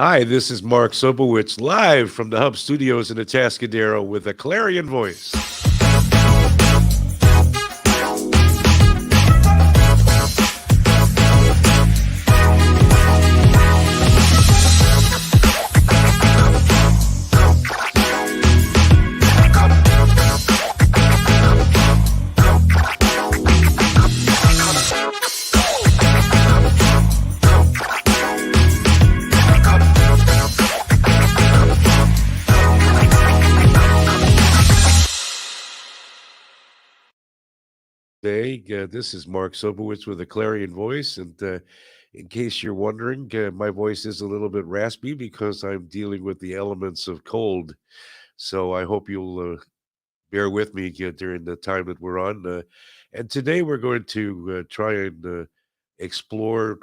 Hi, this is Mark Sobowitz live from the Hub Studios in Atascadero with a clarion voice. Today, this is Mark Sobowitz with a clarion voice, and in case you're wondering, my voice is a little bit raspy because I'm dealing with the elements of cold. So I hope you'll bear with me during the time that we're on. And today we're going to try and explore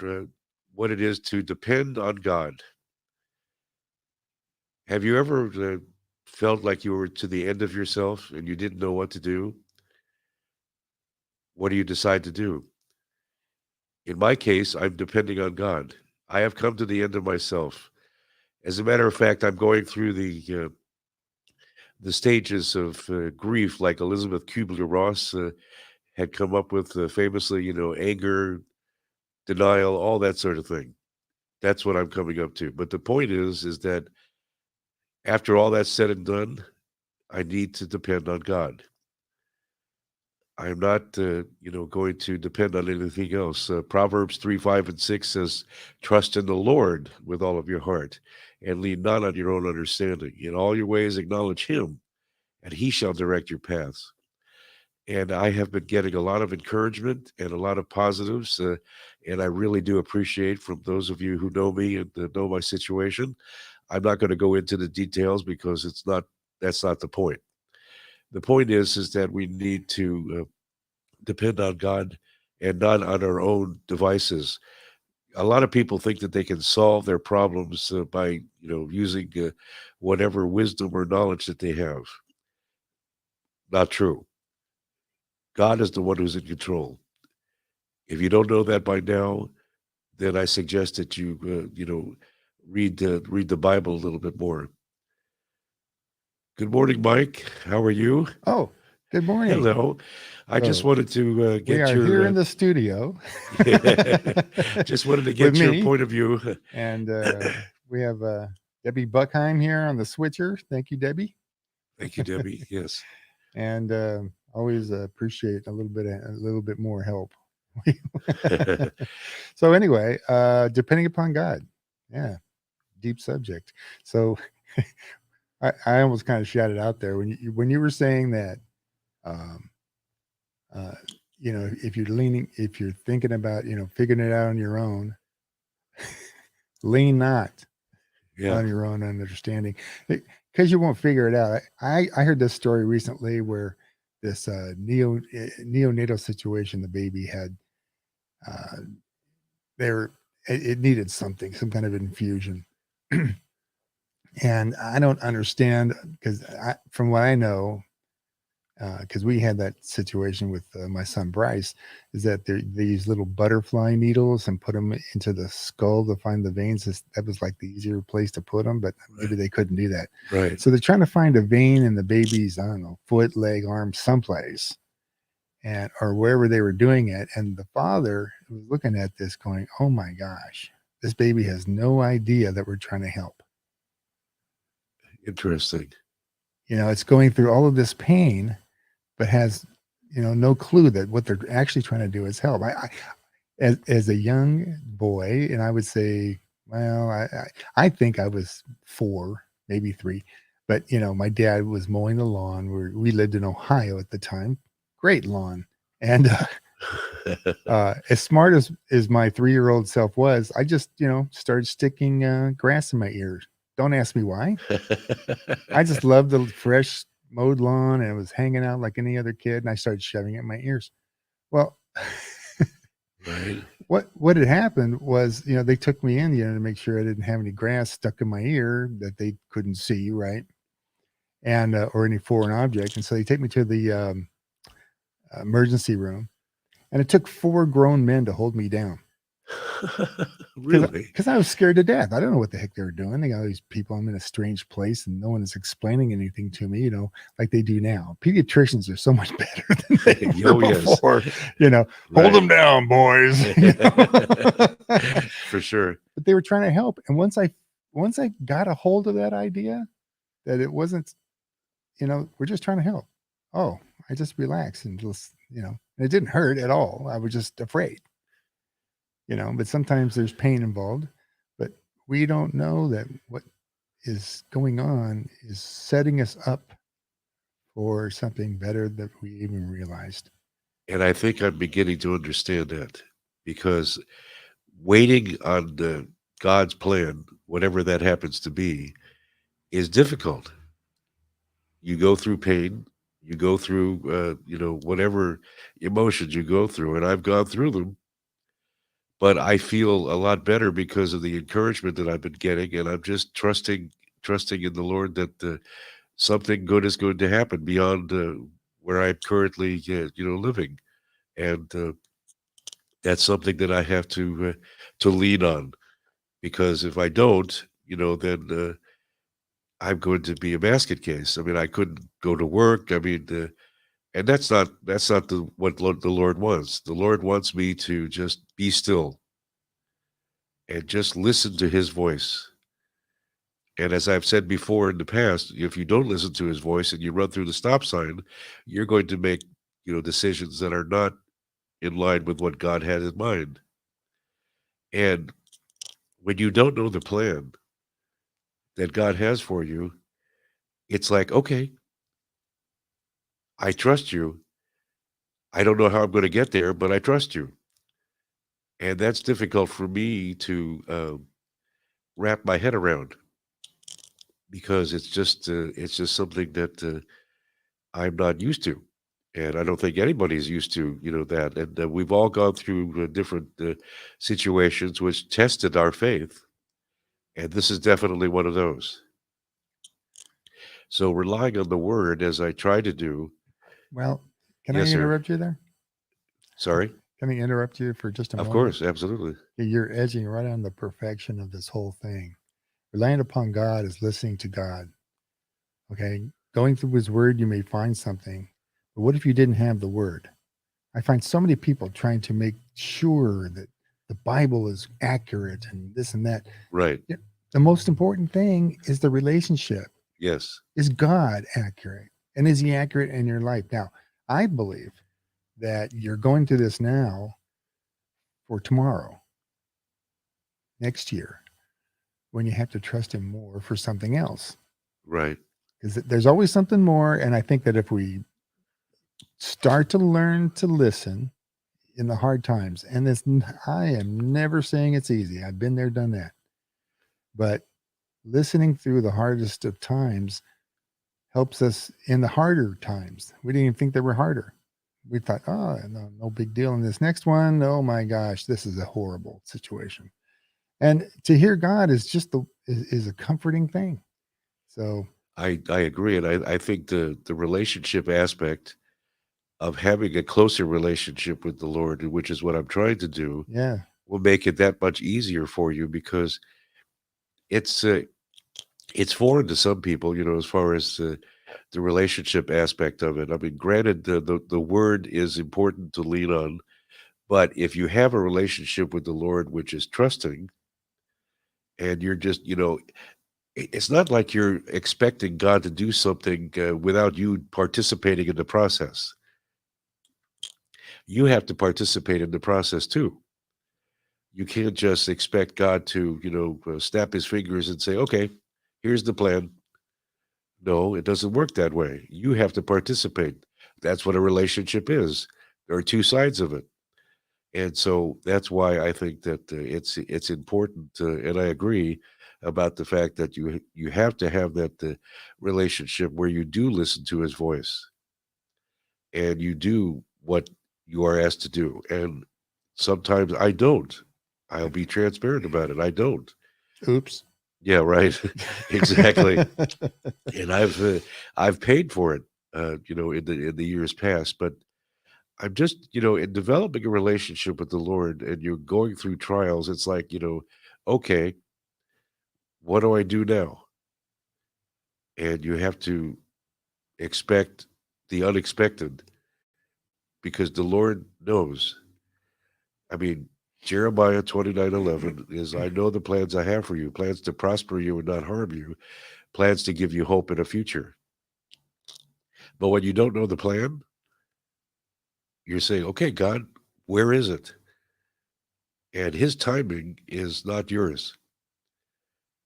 what it is to depend on God. Have you ever felt like you were to the end of yourself and you didn't know what to do? What do you decide to do? In my case, I'm depending on God. I have come to the end of myself. As a matter of fact, I'm going through the stages of grief, like Elizabeth Kubler-Ross had come up with famously, anger, denial, all that sort of thing. That's what I'm coming up to. But the point is that after all that's said and done, I need to depend on God. I'm not, going to depend on anything else. Proverbs 3, 5, and 6 says, trust in the Lord with all of your heart and lean not on your own understanding. In all your ways, acknowledge him, and he shall direct your paths. And I have been getting a lot of encouragement and a lot of positives. And I really do appreciate from those of you who know me and know my situation. I'm not going to go into the details because that's not the point. The point is that we need to depend on God and not on our own devices. A lot of people think that they can solve their problems by, using whatever wisdom or knowledge that they have. Not true. God is the one who's in control. If you don't know that by now, then I suggest that you, read the Bible a little bit more. Good morning, Mike. How are you? Oh, good morning. Hello. I just So wanted to we get are here your in the studio just wanted to with get your me, point of view. and we have Debbie Buckheim here on the switcher. Thank you, Debbie. Thank you, Debbie. Yes. And always appreciate a little bit more help. So anyway, depending upon God, yeah, deep subject. So I almost kind of shouted out there when you were saying that. Um, uh, if you're thinking about, figuring it out on your own, lean not Yeah. on your own understanding, because you won't figure it out. I heard this story recently where this neonatal situation the baby had, uh, there it needed some kind of infusion, and I don't understand because from what I know, because we had that situation with my son Bryce, is that they use little butterfly needles and put them into the skull to find the veins. That was like the easier place to put them, but maybe Right. they couldn't do that. Right. So they're trying to find a vein in the baby's, I don't know, foot, leg, arm, someplace, and or wherever they were doing it. And the father was looking at this, going, "Oh my gosh, this baby has no idea that we're trying to help." Interesting. It's going through all of this pain but has no clue that what they're actually trying to do is help. As a young boy, and I would say, well, I think I was 4, maybe 3, but my dad was mowing the lawn. We lived in Ohio at the time, great lawn, and as smart as my 3-year-old self was, I just started sticking grass in my ears. Don't ask me why. I just loved the fresh mowed lawn, and it was hanging out like any other kid, and I started shoving it in my ears. Well, Right. what had happened was, they took me in, to make sure I didn't have any grass stuck in my ear that they couldn't see, right? And or any foreign object. And so they take me to the emergency room, and it took 4 grown men to hold me down. Really? Because I was scared to death. I don't know what the heck they were doing. They got all these people. I'm in a strange place, and no one is explaining anything to me. Like they do now. Pediatricians are so much better than they were Oh, yes. before. Hold Right. them down, boys. For sure. But they were trying to help. And once I got a hold of that idea, that it wasn't, we're just trying to help. Oh, I just relaxed and just, it didn't hurt at all. I was just afraid. But sometimes there's pain involved, but we don't know that what is going on is setting us up for something better that we even realized. And I think I'm beginning to understand that because waiting on God's plan, whatever that happens to be, is difficult. You go through pain, you go through, whatever emotions you go through, and I've gone through them. But I feel a lot better because of the encouragement that I've been getting, and I'm just trusting in the Lord that something good is going to happen beyond where I'm currently, living, and that's something that I have to lean on because if I don't, then I'm going to be a basket case. I mean, I couldn't go to work. I mean, and that's not the Lord wants. The Lord wants me to just be still and just listen to His voice. And as I've said before in the past, if you don't listen to His voice and you run through the stop sign, you're going to make decisions that are not in line with what God had in mind. And when you don't know the plan that God has for you, it's like, okay, I trust you. I don't know how I'm going to get there, but I trust you. And that's difficult for me to wrap my head around because it's just something that I'm not used to. And I don't think anybody's used to, that. And we've all gone through different situations which tested our faith. And this is definitely one of those. So relying on the word as I try to do. Well, can I Yes, sir. interrupt you there? Sorry. Can I interrupt you for just a Of moment? course. Absolutely. You're edging right on the perfection of this whole thing. Relying upon God is listening to God. Okay. Going through His word, you may find something. But what if you didn't have the word? I find so many people trying to make sure that the Bible is accurate and this and that. Right. Yeah, the most important thing is the relationship. Yes. Is God accurate? And is He accurate in your life? Now, I believe that you're going through this now for tomorrow, next year, when you have to trust Him more for something else. Right. Because there's always something more. And I think that if we start to learn to listen in the hard times, and I am never saying it's easy. I've been there, done that. But listening through the hardest of times helps us in the harder times. We didn't even think they were harder. We thought, oh, no big deal. In this next one, oh my gosh, this is a horrible situation. And to hear God is just is a comforting thing. So I agree. And I think the relationship aspect of having a closer relationship with the Lord, which is what I'm trying to do, yeah, will make it that much easier for you because it's it's foreign to some people, as far as the relationship aspect of it. I mean, granted, the word is important to lean on, but if you have a relationship with the Lord, which is trusting, and you're just, it's not like you're expecting God to do something without you participating in the process. You have to participate in the process too. You can't just expect God to, snap His fingers and say, "Okay, here's the plan." No, it doesn't work that way. You have to participate. That's what a relationship is. There are two sides of it. And so that's why I think that it's important, and I agree about the fact that you have to have that relationship where you do listen to His voice and you do what you are asked to do. And sometimes I don't. I'll be transparent about it. I don't. oops. Yeah, right. Exactly. And I've paid for it, in the years past, but I'm just, in developing a relationship with the Lord and you're going through trials, it's like, okay, what do I do now? And you have to expect the unexpected because the Lord knows. I mean, Jeremiah 29:11 is, I know the plans I have for you, plans to prosper you and not harm you, plans to give you hope in a future. But when you don't know the plan, you're saying, okay, God, where is it? And his timing is not yours.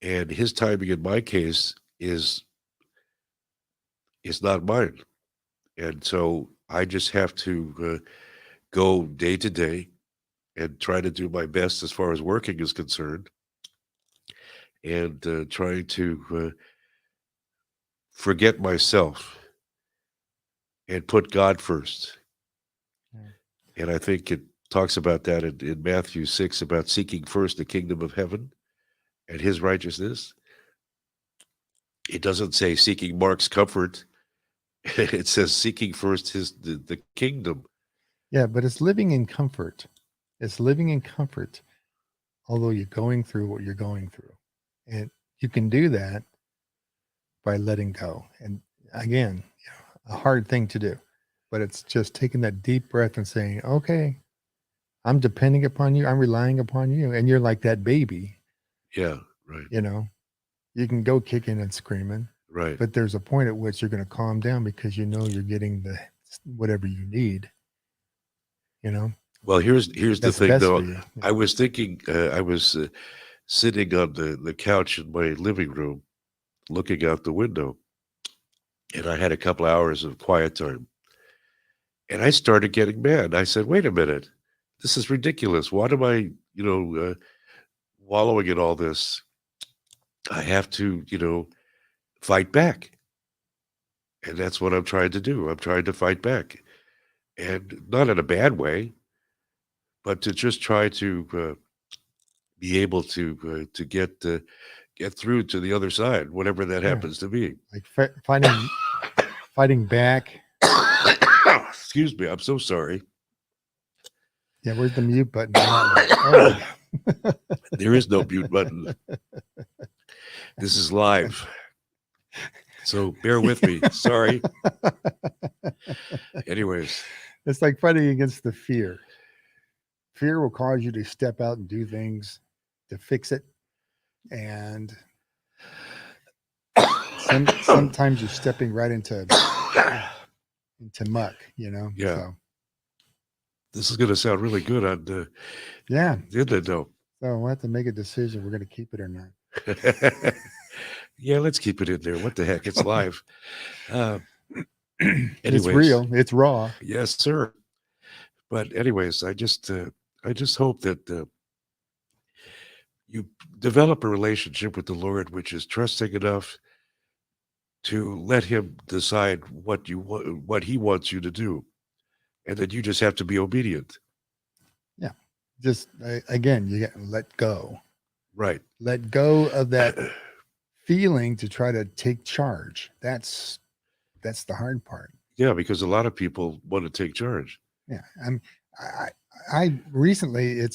And his timing in my case is not mine. And so I just have to go day to day and try to do my best as far as working is concerned and trying to forget myself and put God first. Yeah. And I think it talks about that in Matthew 6 about seeking first the kingdom of heaven and his righteousness. It doesn't say seeking Mark's comfort. It says seeking first the kingdom. Yeah, but it's living in comfort. It's living in comfort, although you're going through what you're going through. And you can do that by letting go. And again, a hard thing to do, but it's just taking that deep breath and saying, okay, I'm depending upon you. I'm relying upon you. And you're like that baby, Yeah, right, you know, you can go kicking and screaming, right. but there's a point at which you're going to calm down because you know you're getting the whatever you need, you know, Well, here's the that's thing, best for though. you. I was thinking, I was sitting on the couch in my living room, looking out the window, and I had a couple hours of quiet time, and I started getting mad. I said, "Wait a minute, this is ridiculous. What am I, wallowing in all this? I have to, fight back." And that's what I'm trying to do. I'm trying to fight back, and not in a bad way, but to just try to be able to get through to the other side, whatever that Yeah. happens to be. Like fighting back. Excuse me, I'm so sorry. Yeah. Where's the mute button on that one? Oh, There is no mute button. This is live, so bear with me. Sorry. Anyways, it's like fighting against the fear. Fear will cause you to step out and do things to fix it. And sometimes you're stepping right into muck, yeah, So this is going to sound really good on the yeah. internet, though. So we'll have to make a decision. We're going to keep it or not. Yeah, let's keep it in there. What the heck? It's live. It's Anyways, real. It's raw. yes, sir. But anyways, I just hope that you develop a relationship with the Lord, which is trusting enough to let Him decide what He wants you to do, and that you just have to be obedient. Yeah. Just again, you get let go. Right. Let go of that feeling to try to take charge. That's the hard part. Yeah, because a lot of people want to take charge. Yeah. I recently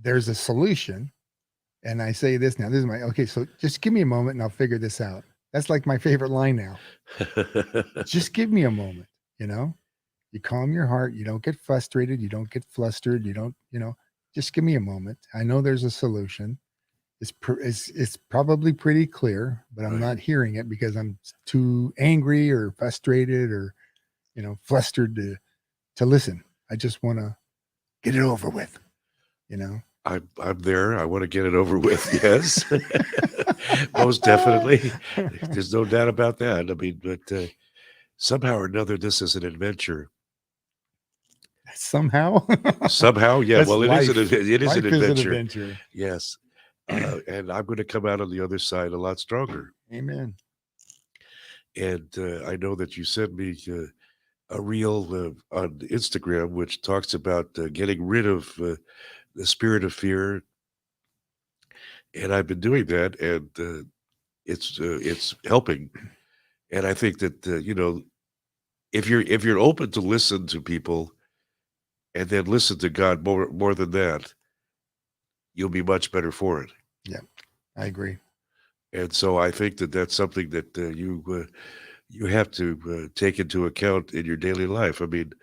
there's a solution. And I say this now. This is okay. So just give me a moment and I'll figure this out. That's like my favorite line now. Just give me a moment. You calm your heart. You don't get frustrated. You don't get flustered. You don't, just give me a moment. I know there's a solution. It's probably pretty clear, but I'm Right. not hearing it because I'm too angry or frustrated or, flustered to listen. I just want to get it over with, I'm there. I want to get it over with. Yes, most definitely. There's no doubt about that. I mean, but somehow or another, this is an adventure. Somehow. Somehow, yeah. That's Well, it is life. it is Life an is an adventure. adventure. Yes, and I'm going to come out on the other side a lot stronger. Amen. And I know that you sent me a reel on Instagram which talks about getting rid of the spirit of fear, and I've been doing that, and it's helping. And I think that if you're open to listen to people and then listen to God more than that, you'll be much better for it. Yeah, I agree. And so I think that that's something that you have to take into account in your daily life. I mean,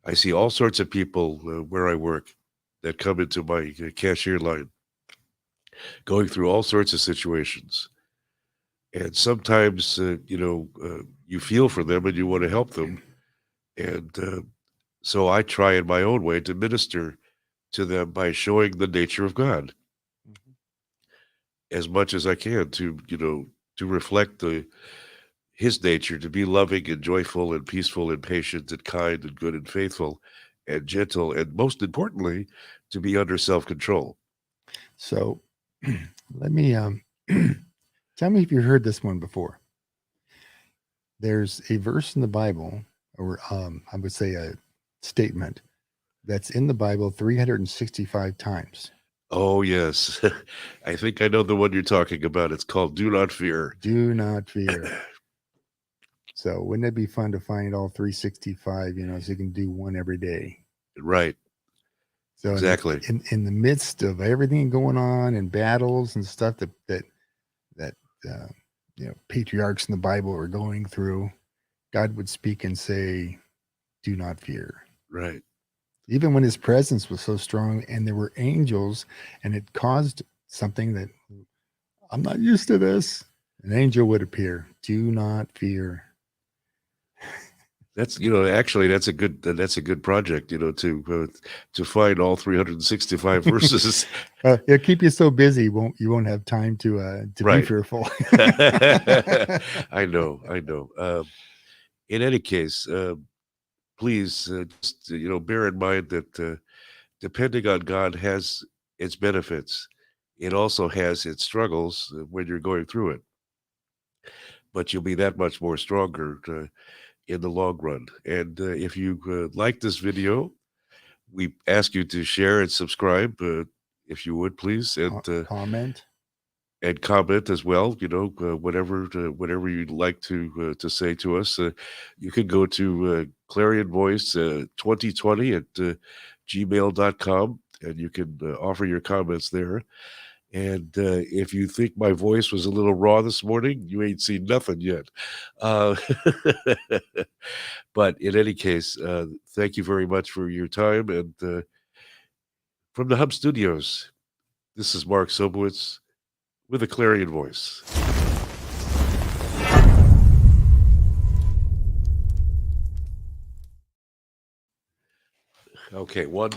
I see all sorts of people where I work that come into my cashier line going through all sorts of situations. And sometimes, you feel for them and you want to help them. And so I try in my own way to minister to them by showing the nature of God Mhm. as much as I can to reflect his nature, to be loving and joyful and peaceful and patient and kind and good and faithful and gentle, and most importantly, to be under self-control. So let me tell me if you heard this one before. There's a verse in the Bible, or I would say a statement that's in the Bible 365 times. Oh, yes. I think I know the one you're talking about. It's called Do Not Fear. Do not fear. So wouldn't it be fun to find all 365, so you can do one every day? Right. So Exactly. in the midst of everything going on and battles and stuff that uh, patriarchs in the Bible are going through, God would speak and say, "Do not fear." Right. Even when His presence was so strong, and there were angels, and it caused something that I'm not used to this. An angel would appear. Do not fear. That's actually that's a good project, to find all 365 verses. It'll keep you so busy, you won't have time to be Right. fearful. I know. In any case, please just bear in mind that depending on God has its benefits. It also has its struggles when you're going through it, but you'll be that much more stronger in the long run. And if you like this video, we ask you to share and subscribe, if you would please, Comment. and comment as well. Whatever you'd like to say to us. You can go to Clarion Voice 2020 at gmail.com, and you can offer your comments there. And if you think my voice was a little raw this morning, you ain't seen nothing yet. Uh, but in any case, thank you very much for your time. And from the Hub Studios, this is Mark Sobowitz with a Clarion Voice. Okay, one,